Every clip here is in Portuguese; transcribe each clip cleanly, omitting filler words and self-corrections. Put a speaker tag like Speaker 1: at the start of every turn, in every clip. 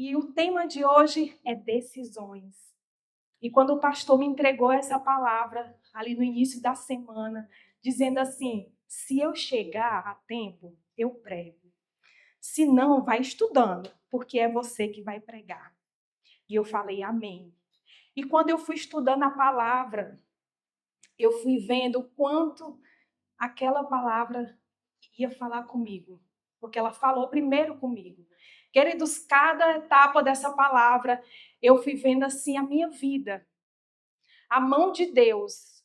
Speaker 1: E o tema de hoje é decisões. E quando o pastor me entregou essa palavra, ali no início da semana, dizendo assim: se eu chegar a tempo, eu prego. Se não, vai estudando, porque é você que vai pregar. E eu falei amém. E quando eu fui estudando a palavra, eu fui vendo o quanto aquela palavra ia falar comigo. Porque ela falou primeiro comigo. Queridos, cada etapa dessa palavra, eu fui vendo assim a minha vida. A mão de Deus.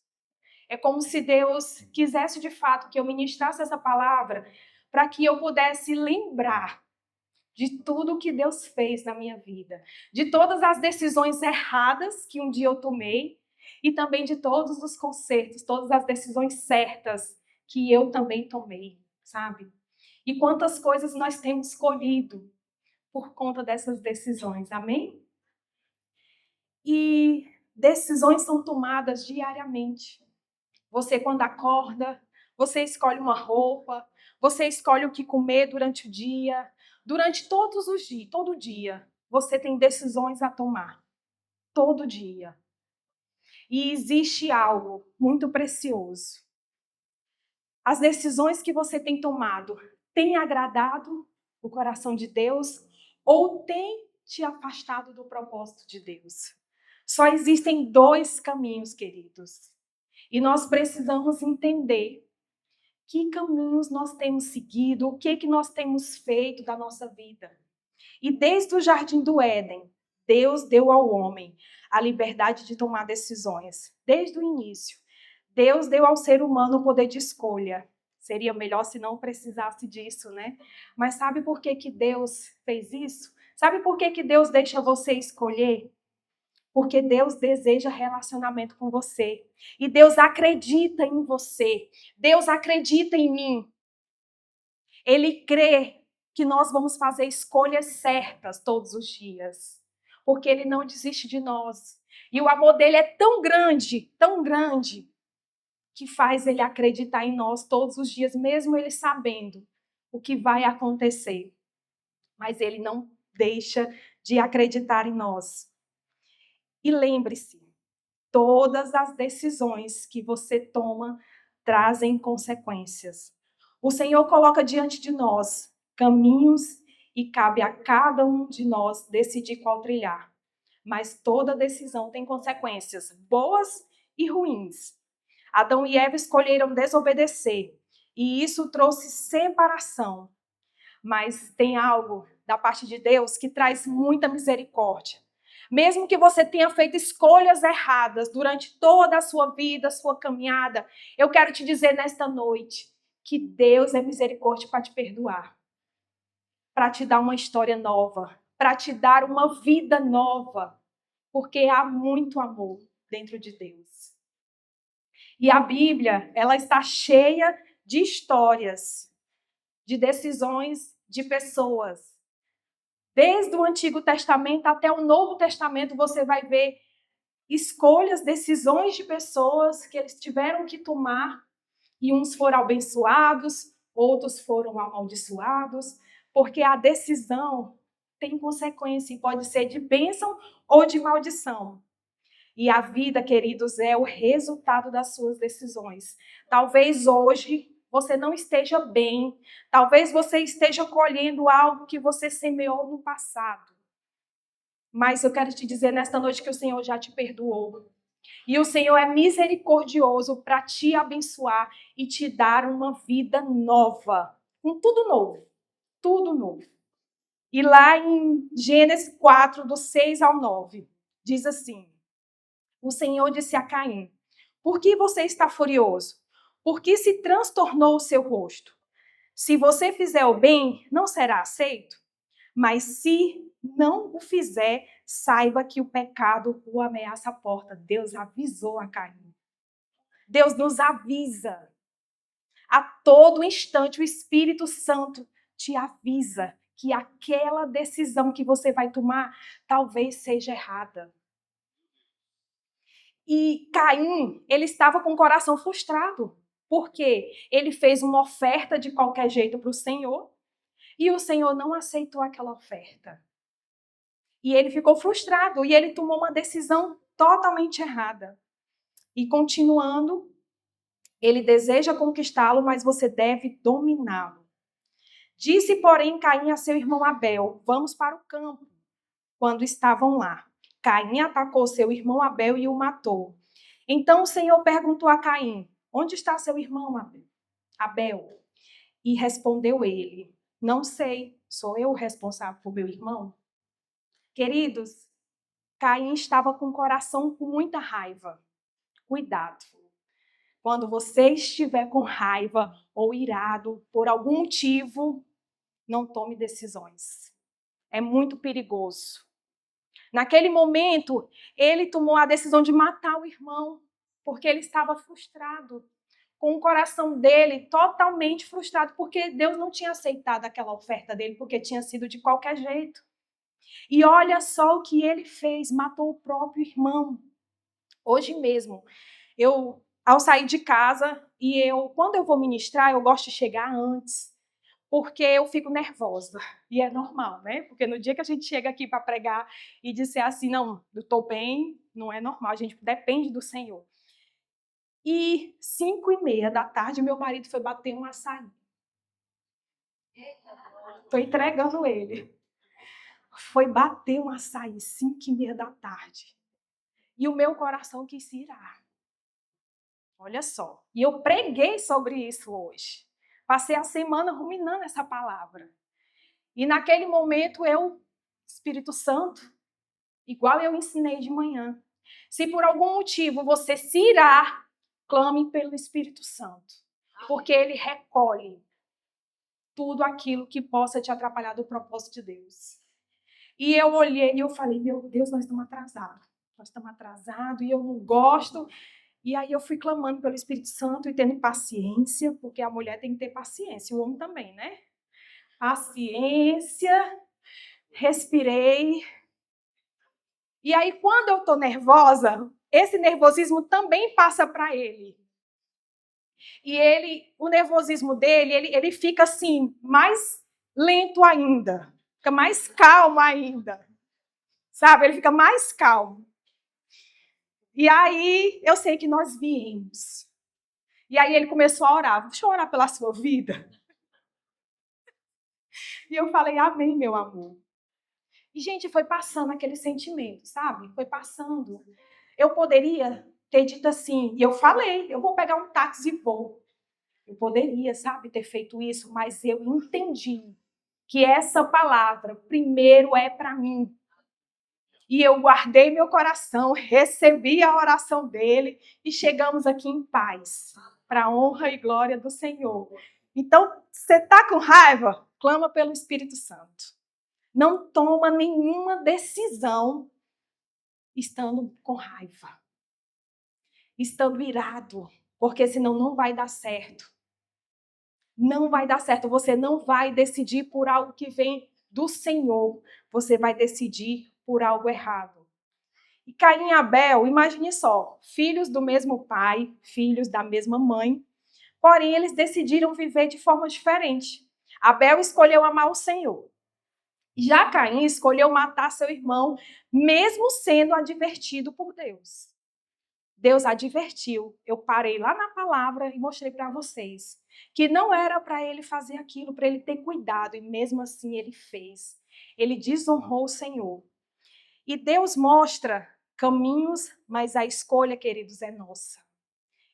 Speaker 1: É como se Deus quisesse de fato que eu ministrasse essa palavra para que eu pudesse lembrar de tudo que Deus fez na minha vida, de todas as decisões erradas que um dia eu tomei e também de todos os consertos, todas as decisões certas que eu também tomei, sabe? E quantas coisas nós temos escolhido por conta dessas decisões, amém? E decisões são tomadas diariamente. Você, quando acorda, você escolhe uma roupa, você escolhe o que comer durante o dia. Durante todos os dias, todo dia, você tem decisões a tomar. Todo dia. E existe algo muito precioso. As decisões que você tem tomado têm agradado o coração de Deus ou têm te afastado do propósito de Deus? Só existem dois caminhos, queridos. E nós precisamos entender que caminhos nós temos seguido, o que nós temos feito da nossa vida. E desde o Jardim do Éden, Deus deu ao homem a liberdade de tomar decisões. Desde o início, Deus deu ao ser humano o poder de escolha. Seria melhor se não precisasse disso, né? Mas sabe por que Deus fez isso? Sabe por que Deus deixa você escolher? Porque Deus deseja relacionamento com você. E Deus acredita em você. Deus acredita em mim. Ele crê que nós vamos fazer escolhas certas todos os dias. Porque Ele não desiste de nós. E o amor dele é tão grande, que faz Ele acreditar em nós todos os dias, mesmo Ele sabendo o que vai acontecer. Mas Ele não deixa de acreditar em nós. E lembre-se, todas as decisões que você toma trazem consequências. O Senhor coloca diante de nós caminhos e cabe a cada um de nós decidir qual trilhar. Mas toda decisão tem consequências, boas e ruins. Adão e Eva escolheram desobedecer e isso trouxe separação. Mas tem algo da parte de Deus que traz muita misericórdia. Mesmo que você tenha feito escolhas erradas durante toda a sua vida, sua caminhada, eu quero te dizer nesta noite que Deus é misericórdia para te perdoar, para te dar uma história nova, para te dar uma vida nova, porque há muito amor dentro de Deus. E a Bíblia, ela está cheia de histórias, de decisões de pessoas. Desde o Antigo Testamento até o Novo Testamento, você vai ver escolhas, decisões de pessoas que eles tiveram que tomar, e uns foram abençoados, outros foram amaldiçoados, porque a decisão tem consequência e pode ser de bênção ou de maldição. E a vida, queridos, é o resultado das suas decisões. Talvez hoje você não esteja bem, talvez você esteja colhendo algo que você semeou no passado. Mas eu quero te dizer nesta noite que o Senhor já te perdoou. E o Senhor é misericordioso para te abençoar e te dar uma vida nova. Com tudo novo. Tudo novo. E lá em Gênesis 4, do 6 ao 9, diz assim: o Senhor disse a Caim: por que você está furioso? Por que se transtornou o seu rosto? Se você fizer o bem, não será aceito. Mas se não o fizer, saiba que o pecado o ameaça a porta. Deus avisou a Caim. Deus nos avisa. A todo instante o Espírito Santo te avisa que aquela decisão que você vai tomar talvez seja errada. E Caim, ele estava com o coração frustrado, porque ele fez uma oferta de qualquer jeito para o Senhor e o Senhor não aceitou aquela oferta. E ele ficou frustrado e ele tomou uma decisão totalmente errada. E continuando, ele deseja conquistá-lo, mas você deve dominá-lo. Disse, porém, Caim a seu irmão Abel: vamos para o campo. Quando estavam lá, Caim atacou seu irmão Abel e o matou. Então o Senhor perguntou a Caim: onde está seu irmão Abel? E respondeu ele: não sei, sou eu o responsável por meu irmão? Queridos, Caim estava com o coração com muita raiva. Cuidado. Quando você estiver com raiva ou irado por algum motivo, não tome decisões. É muito perigoso. Naquele momento, ele tomou a decisão de matar o irmão, porque ele estava frustrado, com o coração dele totalmente frustrado, porque Deus não tinha aceitado aquela oferta dele, porque tinha sido de qualquer jeito. E olha só o que ele fez, matou o próprio irmão. Hoje mesmo, ao sair de casa, quando eu vou ministrar, eu gosto de chegar antes, porque eu fico nervosa. E é normal, né? Porque no dia que a gente chega aqui para pregar e dizer assim, não, eu estou bem, não é normal, a gente depende do Senhor. E 5:30 da tarde, meu marido foi bater um açaí. Estou entregando ele. Foi bater um açaí, 5:30 da tarde. E o meu coração quis se irar. Olha só. E eu preguei sobre isso hoje. Passei a semana ruminando essa palavra. E naquele momento Espírito Santo, igual eu ensinei de manhã, se por algum motivo você se irar, clame pelo Espírito Santo. Porque ele recolhe tudo aquilo que possa te atrapalhar do propósito de Deus. E eu olhei e eu falei, meu Deus, nós estamos atrasados. Nós estamos atrasados e eu não gosto. E aí eu fui clamando pelo Espírito Santo e tendo paciência, porque a mulher tem que ter paciência, o homem também, né? Paciência, respirei. E aí quando eu estou nervosa, esse nervosismo também passa para ele. E o nervosismo dele, ele fica assim, mais lento ainda. Fica mais calmo ainda. Sabe? Ele fica mais calmo. E aí, eu sei que nós viemos. E aí ele começou a orar. Deixa eu orar pela sua vida. E eu falei, amém, meu amor. E, gente, foi passando aquele sentimento, sabe? Foi passando. Eu poderia ter dito assim, e eu falei, eu vou pegar um táxi e vou. Eu poderia, sabe, ter feito isso, mas eu entendi que essa palavra primeiro é para mim. E eu guardei meu coração, recebi a oração dele e chegamos aqui em paz, para a honra e glória do Senhor. Então, você está com raiva? Clama pelo Espírito Santo. Não toma nenhuma decisão estando com raiva, estando irado, porque senão não vai dar certo. Não vai dar certo. Você não vai decidir por algo que vem do Senhor. Você vai decidir por algo errado. E Caim e Abel, imagine só, filhos do mesmo pai, filhos da mesma mãe, porém eles decidiram viver de forma diferente. Abel escolheu amar o Senhor. Já Caim escolheu matar seu irmão, mesmo sendo advertido por Deus. Deus advertiu. Eu parei lá na palavra e mostrei para vocês que não era para ele fazer aquilo, para ele ter cuidado, e mesmo assim ele fez. Ele desonrou o Senhor. E Deus mostra caminhos, mas a escolha, queridos, é nossa.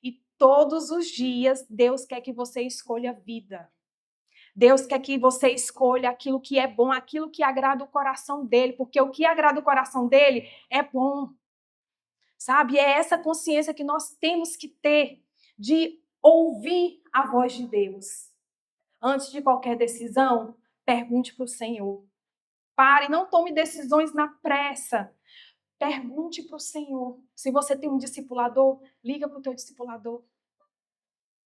Speaker 1: E todos os dias Deus quer que você escolha a vida. Deus quer que você escolha aquilo que é bom, aquilo que agrada o coração dele, porque o que agrada o coração dele é bom. Sabe? É essa consciência que nós temos que ter de ouvir a voz de Deus. Antes de qualquer decisão, pergunte para o Senhor. Pare, não tome decisões na pressa. Pergunte para o Senhor. Se você tem um discipulador, liga para o teu discipulador.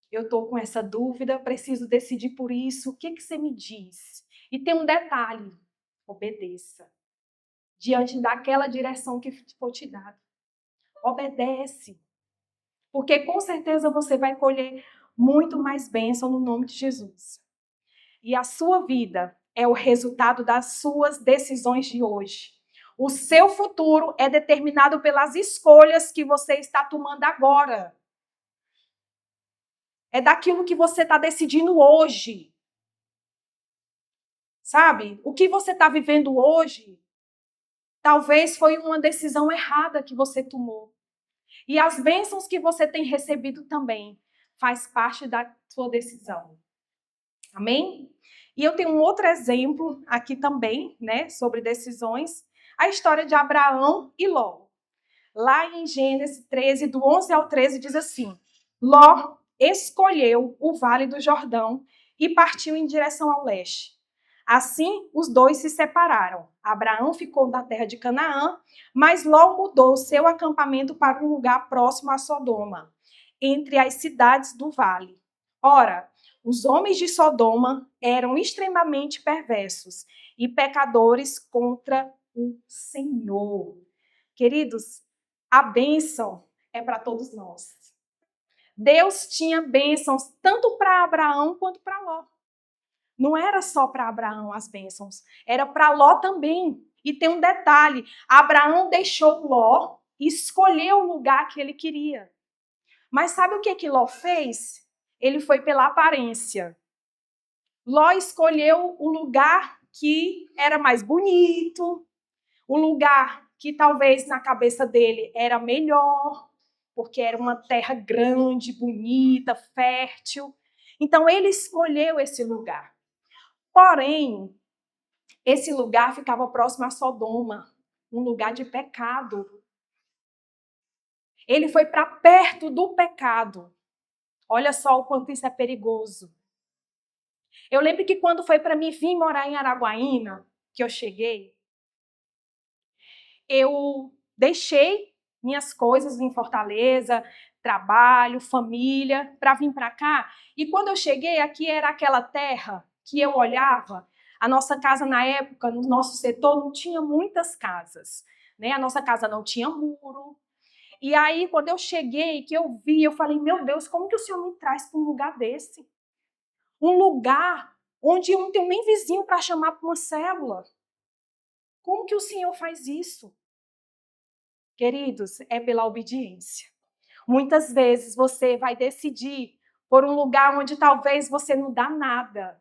Speaker 1: Eu estou com essa dúvida, preciso decidir por isso. O que você me diz? E tem um detalhe: obedeça. Diante daquela direção que for te dada. Obedece. Porque com certeza você vai colher muito mais bênção no nome de Jesus. E a sua vida é o resultado das suas decisões de hoje. O seu futuro é determinado pelas escolhas que você está tomando agora. É daquilo que você está decidindo hoje. Sabe? O que você está vivendo hoje, talvez foi uma decisão errada que você tomou. E as bênçãos que você tem recebido também faz parte da sua decisão. Amém? E eu tenho um outro exemplo aqui também, né, sobre decisões. A história de Abraão e Ló. Lá em Gênesis 13, do 11 ao 13, diz assim: Ló escolheu o Vale do Jordão e partiu em direção ao leste. Assim, os dois se separaram. Abraão ficou na terra de Canaã, mas Ló mudou seu acampamento para um lugar próximo a Sodoma, entre as cidades do vale. Ora, os homens de Sodoma eram extremamente perversos e pecadores contra o Senhor. Queridos, a bênção é para todos nós. Deus tinha bênçãos tanto para Abraão quanto para Ló. Não era só para Abraão as bênçãos, era para Ló também. E tem um detalhe, Abraão deixou Ló e escolheu o lugar que ele queria. Mas sabe o que Ló fez? Ele foi pela aparência. Ló escolheu o lugar que era mais bonito, o lugar que talvez na cabeça dele era melhor, porque era uma terra grande, bonita, fértil. Então ele escolheu esse lugar. Porém, esse lugar ficava próximo a Sodoma, um lugar de pecado. Ele foi para perto do pecado. Olha só o quanto isso é perigoso. Eu lembro que quando foi para mim vir morar em Araguaína, que eu cheguei, eu deixei minhas coisas em Fortaleza, trabalho, família, para vir para cá. E quando eu cheguei, aqui era aquela terra que eu olhava. A nossa casa, na época, no nosso setor, não tinha muitas casas. Né? A nossa casa não tinha muro. E aí, quando eu cheguei, que eu vi, eu falei, meu Deus, como que o Senhor me traz para um lugar desse? Um lugar onde eu não tenho nem vizinho para chamar para uma célula. Como que o Senhor faz isso? Queridos, é pela obediência. Muitas vezes você vai decidir por um lugar onde talvez você não dá nada.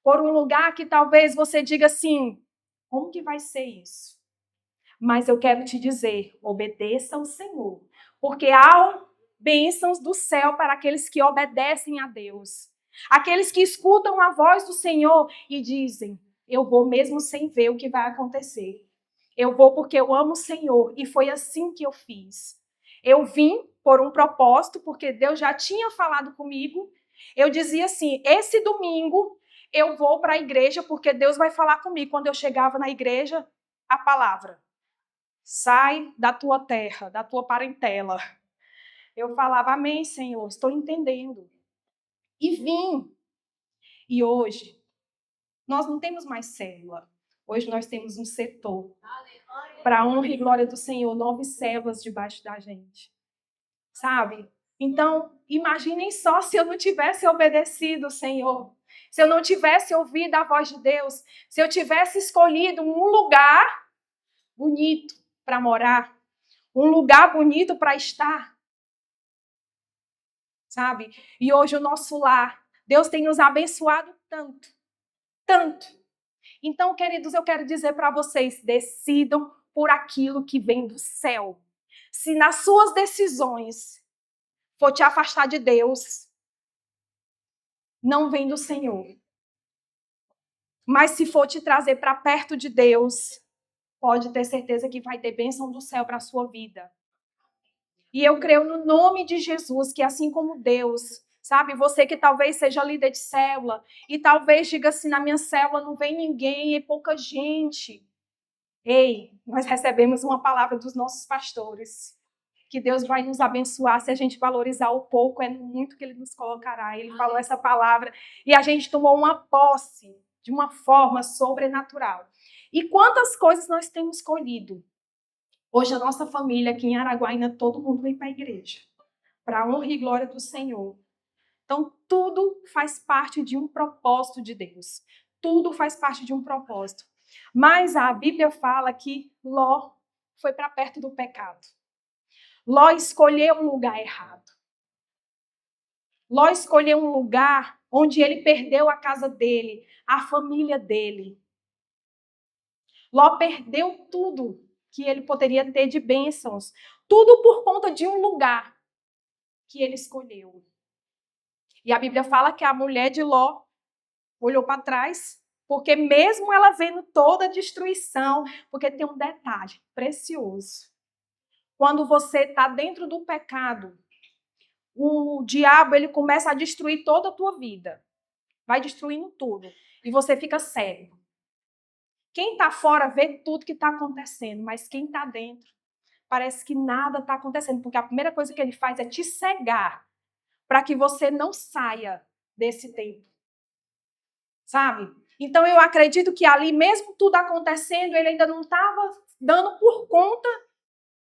Speaker 1: Por um lugar que talvez você diga assim, como que vai ser isso? Mas eu quero te dizer, obedeça ao Senhor. Porque há bênçãos do céu para aqueles que obedecem a Deus. Aqueles que escutam a voz do Senhor e dizem, eu vou mesmo sem ver o que vai acontecer. Eu vou porque eu amo o Senhor e foi assim que eu fiz. Eu vim por um propósito, porque Deus já tinha falado comigo. Eu dizia assim, esse domingo eu vou para a igreja porque Deus vai falar comigo. Quando eu chegava na igreja, a palavra, sai da tua terra, da tua parentela. Eu falava, amém, Senhor, estou entendendo. E vim. E hoje, nós não temos mais célula. Hoje nós temos um setor. Para a honra e glória do Senhor, 9 células debaixo da gente. Sabe? Então, imaginem só se eu não tivesse obedecido o Senhor. Se eu não tivesse ouvido a voz de Deus. Se eu tivesse escolhido um lugar bonito para morar. Um lugar bonito para estar. Sabe? E hoje o nosso lar, Deus tem nos abençoado tanto. Tanto. Então, queridos, eu quero dizer para vocês, decidam por aquilo que vem do céu. Se nas suas decisões for te afastar de Deus, não vem do Senhor. Mas se for te trazer para perto de Deus, pode ter certeza que vai ter bênção do céu para a sua vida. E eu creio no nome de Jesus, que assim como Deus, sabe, você que talvez seja líder de célula, e talvez diga assim, na minha célula não vem ninguém, é pouca gente. Ei, nós recebemos uma palavra dos nossos pastores, que Deus vai nos abençoar se a gente valorizar o pouco, é no muito que Ele nos colocará. Ele falou essa palavra e a gente tomou uma posse de uma forma sobrenatural. E quantas coisas nós temos escolhido? Hoje a nossa família aqui em Araguaína, todo mundo vem para a igreja, para a honra e glória do Senhor. Então, tudo faz parte de um propósito de Deus. Tudo faz parte de um propósito. Mas a Bíblia fala que Ló foi para perto do pecado. Ló escolheu um lugar errado. Ló escolheu um lugar onde ele perdeu a casa dele, a família dele. Ló perdeu tudo que ele poderia ter de bênçãos. Tudo por conta de um lugar que ele escolheu. E a Bíblia fala que a mulher de Ló olhou para trás, porque mesmo ela vendo toda a destruição, porque tem um detalhe precioso. Quando você está dentro do pecado, o diabo ele começa a destruir toda a tua vida. Vai destruindo tudo. E você fica cego. Quem está fora vê tudo que está acontecendo, mas quem está dentro parece que nada está acontecendo, porque a primeira coisa que ele faz é te cegar para que você não saia desse tempo. Sabe? Então eu acredito que ali, mesmo tudo acontecendo, ele ainda não estava dando por conta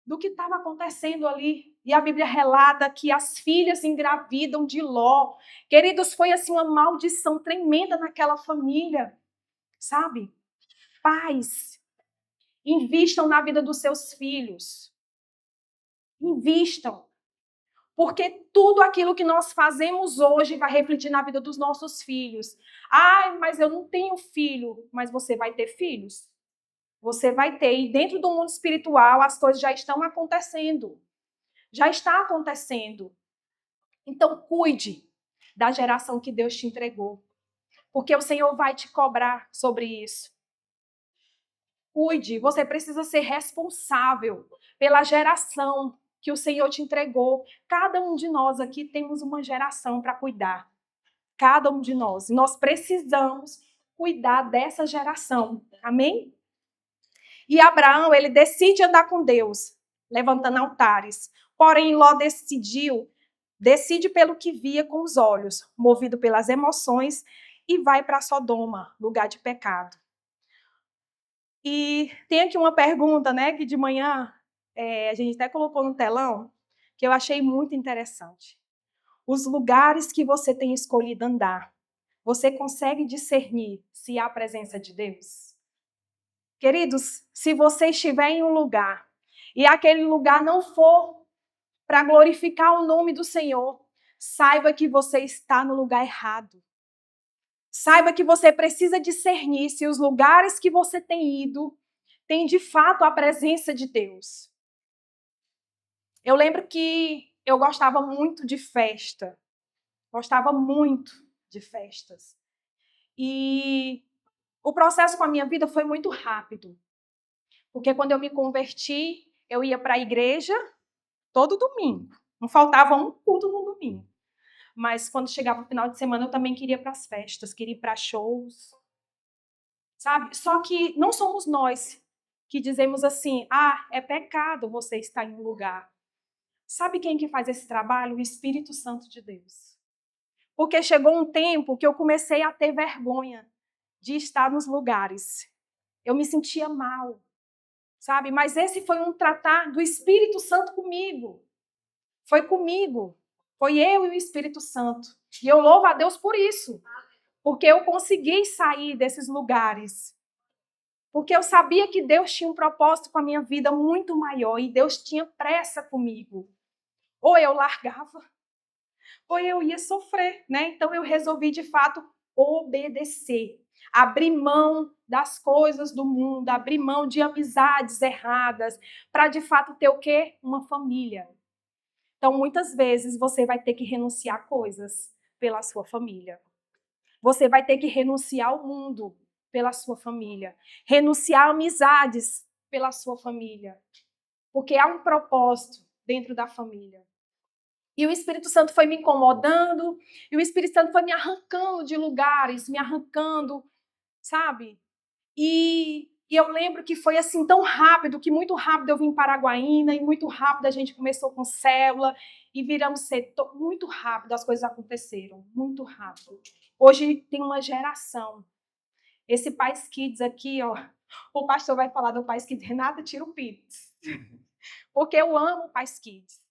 Speaker 1: do que estava acontecendo ali. E a Bíblia relata que as filhas engravidam de Ló. Queridos, foi assim uma maldição tremenda naquela família. Sabe? Pais, invistam na vida dos seus filhos. Invistam. Porque tudo aquilo que nós fazemos hoje vai refletir na vida dos nossos filhos. Ai, mas eu não tenho filho. Mas você vai ter filhos. Você vai ter. E dentro do mundo espiritual, as coisas já estão acontecendo. Já está acontecendo. Então, cuide da geração que Deus te entregou. Porque o Senhor vai te cobrar sobre isso. Cuide. Você precisa ser responsável pela geração que o Senhor te entregou. Cada um de nós aqui temos uma geração para cuidar. Cada um de nós. Nós precisamos cuidar dessa geração. Amém? E Abraão, ele decide andar com Deus, levantando altares. Porém, Ló decide pelo que via com os olhos, movido pelas emoções, e vai para Sodoma, lugar de pecado. E tem aqui uma pergunta, né, que de manhã a gente até colocou no telão, que eu achei muito interessante. Os lugares que você tem escolhido andar, você consegue discernir se há a presença de Deus? Queridos, se você estiver em um lugar e aquele lugar não for para glorificar o nome do Senhor, saiba que você está no lugar errado. Saiba que você precisa discernir se os lugares que você tem ido têm de fato a presença de Deus. Eu lembro que eu gostava muito de festa. Gostava muito de festas. E o processo com a minha vida foi muito rápido. Porque quando eu me converti, eu ia para a igreja todo domingo. Não faltava um culto no domingo. Mas quando chegava o final de semana, eu também queria ir para as festas, queria ir para shows. Sabe? Só que não somos nós que dizemos assim, é pecado você estar em um lugar. Sabe quem que faz esse trabalho? O Espírito Santo de Deus. Porque chegou um tempo que eu comecei a ter vergonha de estar nos lugares. Eu me sentia mal, sabe? Mas esse foi um tratar do Espírito Santo comigo. Foi comigo. Foi eu e o Espírito Santo. E eu louvo a Deus por isso. Porque eu consegui sair desses lugares. Porque eu sabia que Deus tinha um propósito com a minha vida muito maior. E Deus tinha pressa comigo. Ou eu largava, ou eu ia sofrer, né? Então eu resolvi, de fato, obedecer. Abrir mão das coisas do mundo, abrir mão de amizades erradas, para de fato ter o quê? Uma família. Então, muitas vezes, você vai ter que renunciar a coisas pela sua família. Você vai ter que renunciar ao mundo pela sua família. Renunciar a amizades pela sua família. Porque há um propósito dentro da família. E o Espírito Santo foi me incomodando, e o Espírito Santo foi me arrancando de lugares, me arrancando, sabe? E eu lembro que foi assim tão rápido, que muito rápido eu vim em Paraguaína, e muito rápido a gente começou com célula, e viramos setor. Muito rápido as coisas aconteceram, muito rápido. Hoje tem uma geração. Esse Pais Kids aqui, ó, o pastor vai falar do Pais Kids, Renata, tira o Pits. Porque eu amo o Pais Kids.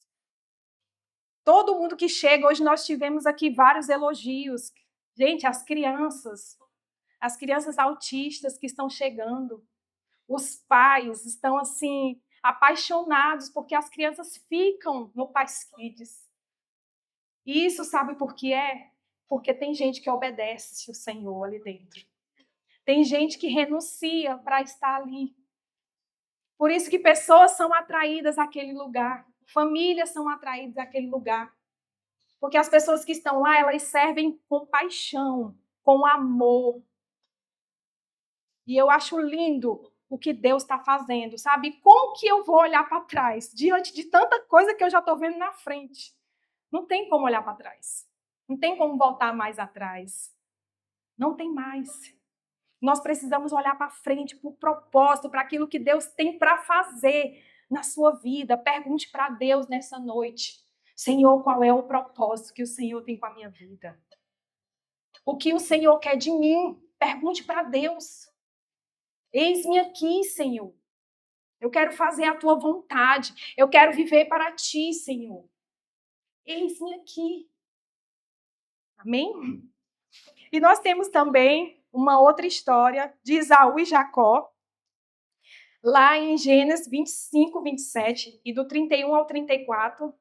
Speaker 1: Todo mundo que chega, hoje nós tivemos aqui vários elogios. Gente, as crianças as crianças autistas que estão chegando, os pais estão assim apaixonados porque as crianças ficam no Pais Kids. E isso sabe por que é? Porque tem gente que obedece o Senhor ali dentro. Tem gente que renuncia para estar ali. Por isso que pessoas são atraídas àquele lugar. Famílias são atraídas àquele lugar. Porque as pessoas que estão lá, elas servem com paixão, com amor. E eu acho lindo o que Deus está fazendo, sabe? Como que eu vou olhar para trás diante de tanta coisa que eu já estou vendo na frente? Não tem como olhar para trás. Não tem como voltar mais atrás. Não tem mais. Nós precisamos olhar para frente, para o propósito, para aquilo que Deus tem para fazer na sua vida. Pergunte para Deus nessa noite: Senhor, qual é o propósito que o Senhor tem com a minha vida? O que o Senhor quer de mim? Pergunte para Deus. Eis-me aqui, Senhor. Eu quero fazer a tua vontade. Eu quero viver para ti, Senhor. Eis-me aqui. Amém? E nós temos também uma outra história de Esaú e Jacó, lá em Gênesis 25, 27, e do 31 ao 34,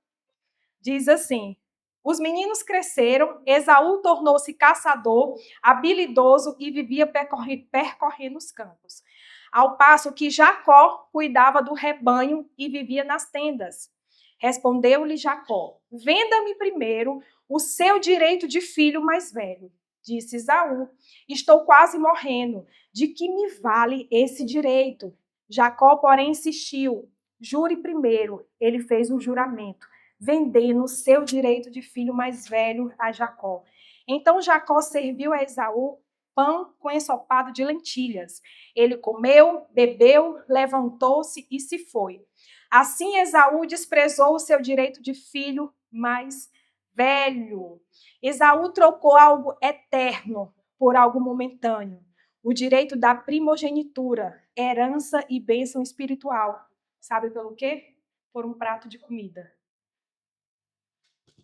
Speaker 1: diz assim: os meninos cresceram, Esaú tornou-se caçador, habilidoso e vivia percorrendo os campos, ao passo que Jacó cuidava do rebanho e vivia nas tendas. Respondeu-lhe Jacó: venda-me primeiro o seu direito de filho mais velho. Disse Esaú: estou quase morrendo. De que me vale esse direito? Jacó, porém, insistiu: jure primeiro. Ele fez um juramento, vendendo o seu direito de filho mais velho a Jacó. Então Jacó serviu a Esaú pão com ensopado de lentilhas. Ele comeu, bebeu, levantou-se e se foi. Assim Esaú desprezou o seu direito de filho mais velho. Esaú trocou algo eterno por algo momentâneo. O direito da primogenitura, herança e bênção espiritual. Sabe pelo quê? Por um prato de comida.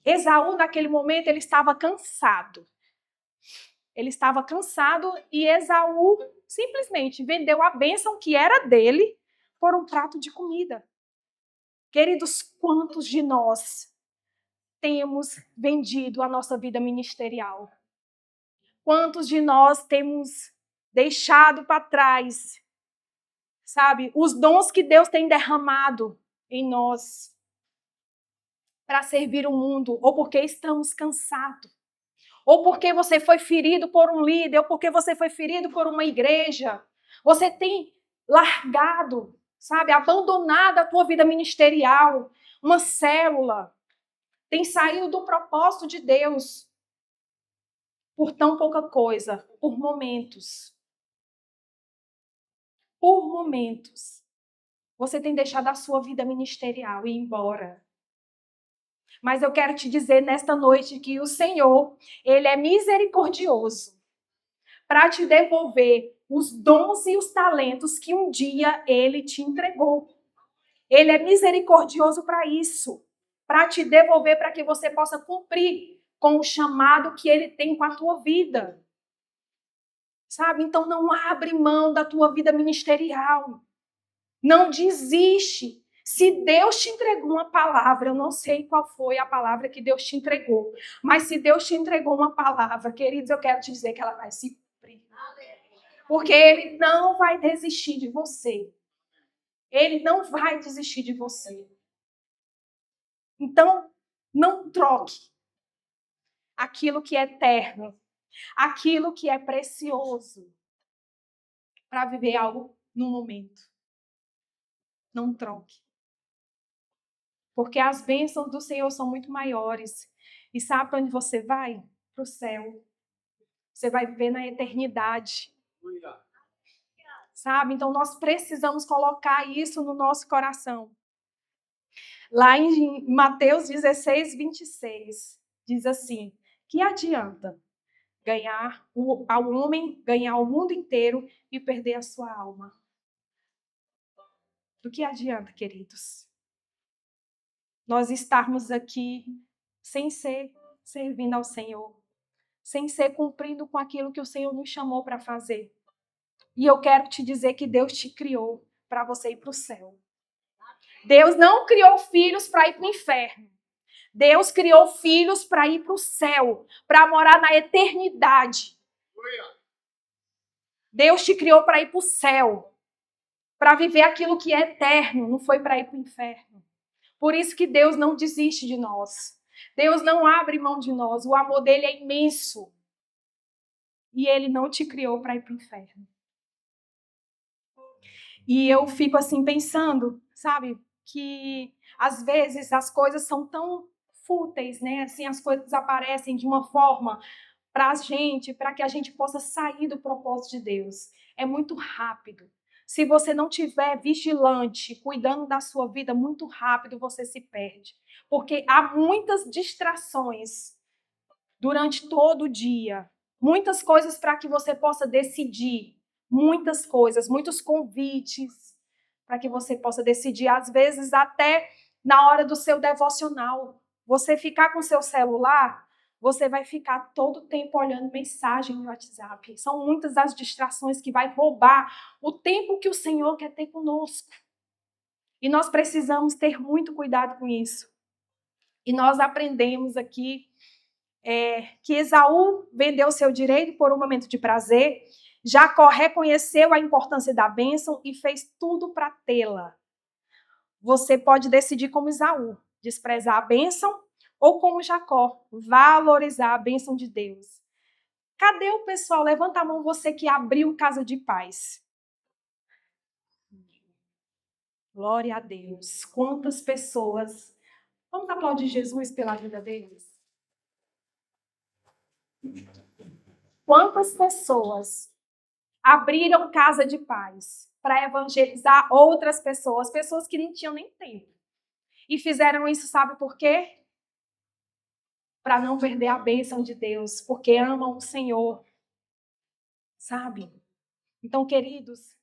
Speaker 1: Esaú, naquele momento, ele estava cansado. Ele estava cansado e Esaú simplesmente vendeu a bênção que era dele por um prato de comida. Queridos, quantos de nós temos vendido a nossa vida ministerial? Quantos de nós temos deixado para trás, sabe, os dons que Deus tem derramado em nós para servir o mundo, ou porque estamos cansados, ou porque você foi ferido por um líder, ou porque você foi ferido por uma igreja. Você tem largado, sabe, abandonado a tua vida ministerial, uma célula, tem saído do propósito de Deus por tão pouca coisa, por momentos. Por momentos. Você tem deixado a sua vida ministerial ir embora. Mas eu quero te dizer nesta noite que o Senhor, Ele é misericordioso para te devolver os dons e os talentos que um dia Ele te entregou. Ele é misericordioso para isso, para te devolver, para que você possa cumprir com o chamado que Ele tem com a tua vida. Sabe? Então não abre mão da tua vida ministerial. Não desiste. Se Deus te entregou uma palavra, eu não sei qual foi a palavra que Deus te entregou, mas se Deus te entregou uma palavra, queridos, eu quero te dizer que ela vai se cumprir. Porque Ele não vai desistir de você. Ele não vai desistir de você. Então, não troque aquilo que é eterno, aquilo que é precioso, para viver algo no momento. Não troque. Porque as bênçãos do Senhor são muito maiores. E sabe para onde você vai? Para o céu. Você vai viver na eternidade. Sabe? Então nós precisamos colocar isso no nosso coração. Lá em Mateus 16, 26, diz assim: que adianta ao homem ganhar o mundo inteiro e perder a sua alma? Do que adianta, queridos? Nós estarmos aqui sem ser servindo ao Senhor, sem ser cumprido com aquilo que o Senhor nos chamou para fazer. E eu quero te dizer que Deus te criou para você ir para o céu. Deus não criou filhos para ir para o inferno. Deus criou filhos para ir para o céu, para morar na eternidade. Deus te criou para ir para o céu, para viver aquilo que é eterno, não foi para ir para o inferno. Por isso que Deus não desiste de nós. Deus não abre mão de nós. O amor dele é imenso. E ele não te criou para ir para o inferno. E eu fico assim pensando, sabe, que às vezes as coisas são tão fúteis, né? Assim, as coisas aparecem de uma forma para a gente, para que a gente possa sair do propósito de Deus. É muito rápido. Se você não tiver vigilante, cuidando da sua vida, muito rápido você se perde. Porque há muitas distrações durante todo o dia. Muitas coisas para que você possa decidir. Muitas coisas, muitos convites para que você possa decidir. Às vezes até na hora do seu devocional. Você ficar com o seu celular, você vai ficar todo o tempo olhando mensagem no WhatsApp. São muitas as distrações que vai roubar o tempo que o Senhor quer ter conosco. E nós precisamos ter muito cuidado com isso. E nós aprendemos aqui que Esaú vendeu seu direito por um momento de prazer. Jacó reconheceu a importância da bênção e fez tudo para tê-la. Você pode decidir como Esaú, desprezar a bênção, ou como Jacó, valorizar a bênção de Deus. Cadê o pessoal? Levanta a mão, você que abriu casa de paz. Glória a Deus. Quantas pessoas. Vamos aplaudir Jesus pela vida deles? Quantas pessoas abriram casa de paz para evangelizar outras pessoas, pessoas que nem tinham nem tempo. E fizeram isso, sabe por quê? Para não perder a bênção de Deus, porque amam o Senhor. Sabe? Então, queridos,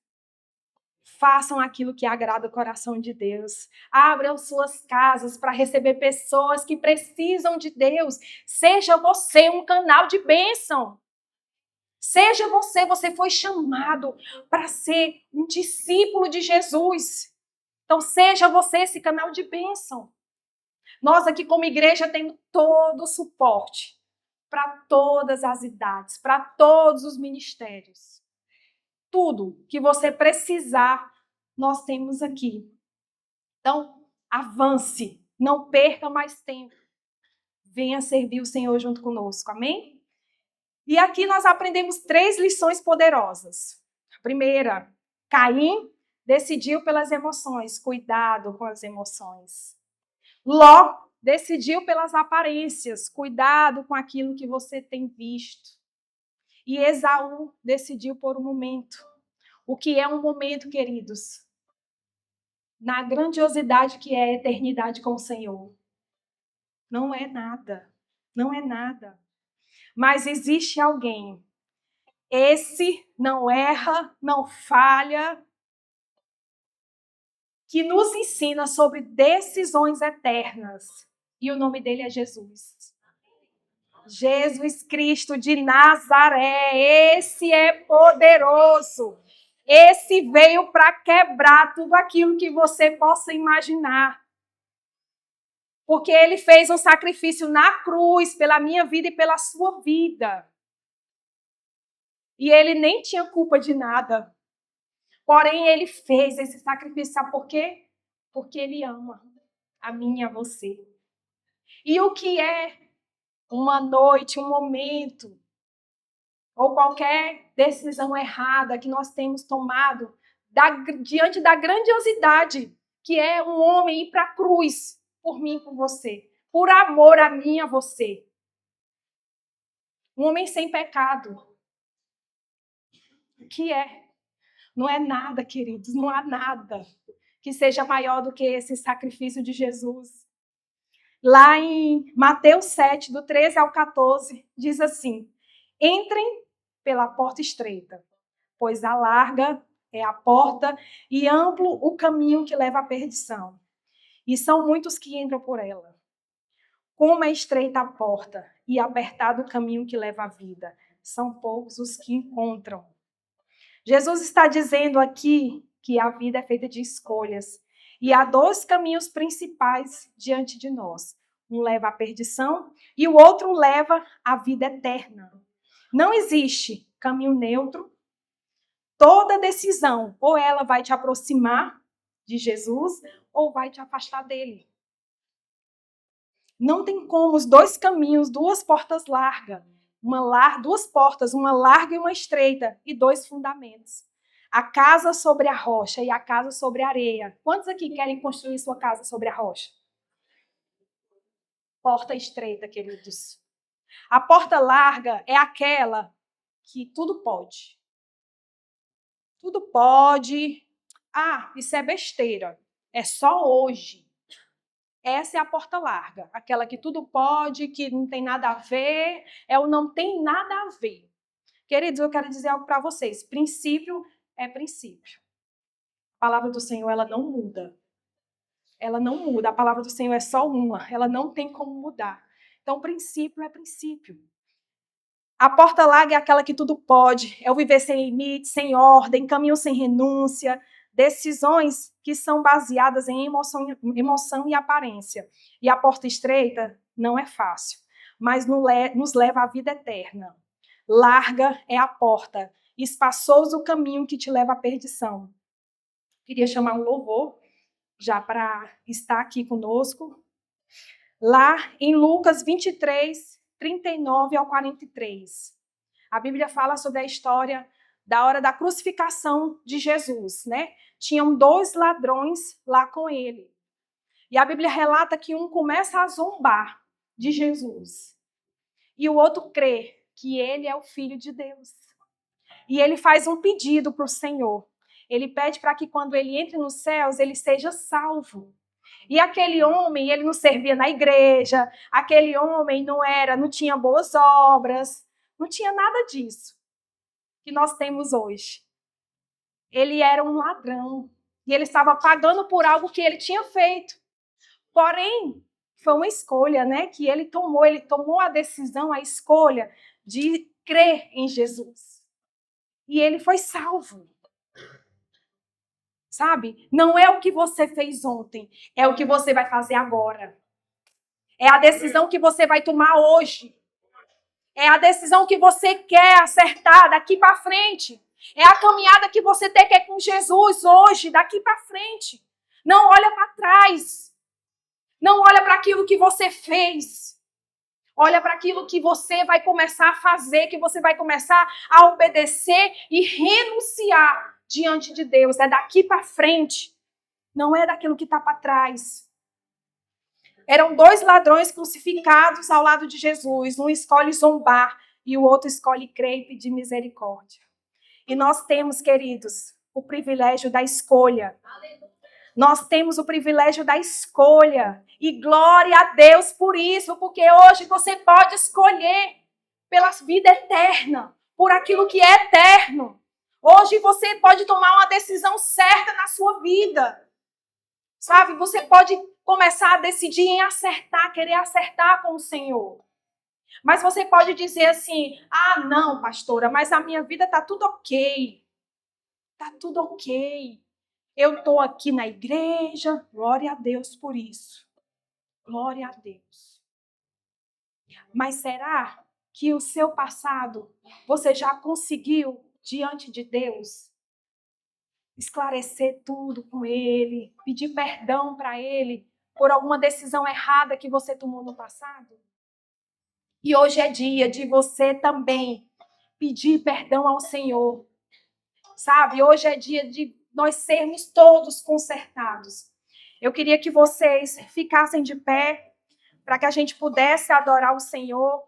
Speaker 1: façam aquilo que agrada o coração de Deus. Abram suas casas para receber pessoas que precisam de Deus. Seja você um canal de bênção. Seja você foi chamado para ser um discípulo de Jesus. Então, seja você esse canal de bênção. Nós aqui como igreja temos todo o suporte para todas as idades, para todos os ministérios. Tudo que você precisar, nós temos aqui. Então, avance, não perca mais tempo. Venha servir o Senhor junto conosco, amém? E aqui nós aprendemos 3 lições poderosas. A primeira, Caim decidiu pelas emoções, cuidado com as emoções. Ló decidiu pelas aparências, cuidado com aquilo que você tem visto. E Esaú decidiu por um momento. O que é um momento, queridos? Na grandiosidade que é a eternidade com o Senhor. Não é nada, não é nada. Mas existe alguém. Esse não erra, não falha, que nos ensina sobre decisões eternas. E o nome dele é Jesus. Jesus Cristo de Nazaré. Esse é poderoso. Esse veio para quebrar tudo aquilo que você possa imaginar. Porque ele fez um sacrifício na cruz pela minha vida e pela sua vida. E ele nem tinha culpa de nada. Porém, ele fez esse sacrifício. Sabe por quê? Porque ele ama a mim e a você. E o que é uma noite, um momento, ou qualquer decisão errada que nós temos tomado diante da grandiosidade que é um homem ir para a cruz por mim e por você, por amor a mim e a você. Um homem sem pecado. O que é? Não é nada, queridos, não há nada que seja maior do que esse sacrifício de Jesus. Lá em Mateus 7, do 13 ao 14, diz assim: entrem pela porta estreita, pois a larga é a porta e amplo o caminho que leva à perdição. E são muitos que entram por ela. Como é estreita a porta e apertado o caminho que leva à vida. São poucos os que encontram. Jesus está dizendo aqui que a vida é feita de escolhas. E há dois caminhos principais diante de nós. Um leva à perdição e o outro leva à vida eterna. Não existe caminho neutro. Toda decisão, ou ela vai te aproximar de Jesus, ou vai te afastar dele. Não tem como os dois caminhos, duas portas largas. Duas portas, uma larga e uma estreita, e dois fundamentos. A casa sobre a rocha e a casa sobre a areia. Quantos aqui querem construir sua casa sobre a rocha? Porta estreita, queridos. A porta larga é aquela que tudo pode. Tudo pode. Ah, isso é besteira. É só hoje. Essa é a porta larga. Aquela que tudo pode, que não tem nada a ver, é o não tem nada a ver. Queridos, eu quero dizer algo para vocês. Princípio é princípio. A palavra do Senhor, ela não muda. Ela não muda. A palavra do Senhor é só uma. Ela não tem como mudar. Então, princípio é princípio. A porta larga é aquela que tudo pode. É o viver sem limite, sem ordem, caminho sem renúncia, decisões que são baseadas em emoção e aparência. E a porta estreita não é fácil, mas nos leva à vida eterna. Larga é a porta, espaçoso o caminho que te leva à perdição. Queria chamar um louvor, já para estar aqui conosco. Lá em Lucas 23, 39 ao 43. A Bíblia fala sobre a história da hora da crucificação de Jesus, né? Tinham dois ladrões lá com ele. E a Bíblia relata que um começa a zombar de Jesus. E o outro crê que ele é o Filho de Deus. E ele faz um pedido para o Senhor. Ele pede para que quando ele entre nos céus, ele seja salvo. E aquele homem, ele não servia na igreja, aquele homem não tinha boas obras, não tinha nada disso que nós temos hoje. Ele era um ladrão e ele estava pagando por algo que ele tinha feito. Porém, foi uma escolha, né, que ele tomou a decisão, a escolha de crer em Jesus. E ele foi salvo. Sabe? Não é o que você fez ontem, é o que você vai fazer agora. É a decisão que você vai tomar hoje. É a decisão que você quer acertar daqui para frente. É a caminhada que você tem que é com Jesus hoje, daqui para frente. Não olha para trás. Não olha para aquilo que você fez. Olha para aquilo que você vai começar a fazer, que você vai começar a obedecer e renunciar diante de Deus. É daqui para frente. Não é daquilo que está para trás. Eram dois ladrões crucificados ao lado de Jesus. Um escolhe zombar e o outro escolhe crer e pedir misericórdia. E nós temos, queridos, o privilégio da escolha. Nós temos o privilégio da escolha. E glória a Deus por isso, porque hoje você pode escolher pela vida eterna, por aquilo que é eterno. Hoje você pode tomar uma decisão certa na sua vida. Sabe, você pode começar a decidir em acertar, querer acertar com o Senhor. Mas você pode dizer assim, não, pastora, mas a minha vida está tudo ok. Está tudo ok. Eu estou aqui na igreja, glória a Deus por isso. Glória a Deus. Mas será que o seu passado, você já conseguiu, diante de Deus, esclarecer tudo com Ele, pedir perdão para Ele por alguma decisão errada que você tomou no passado? E hoje é dia de você também pedir perdão ao Senhor. Sabe, hoje é dia de nós sermos todos consertados. Eu queria que vocês ficassem de pé para que a gente pudesse adorar o Senhor.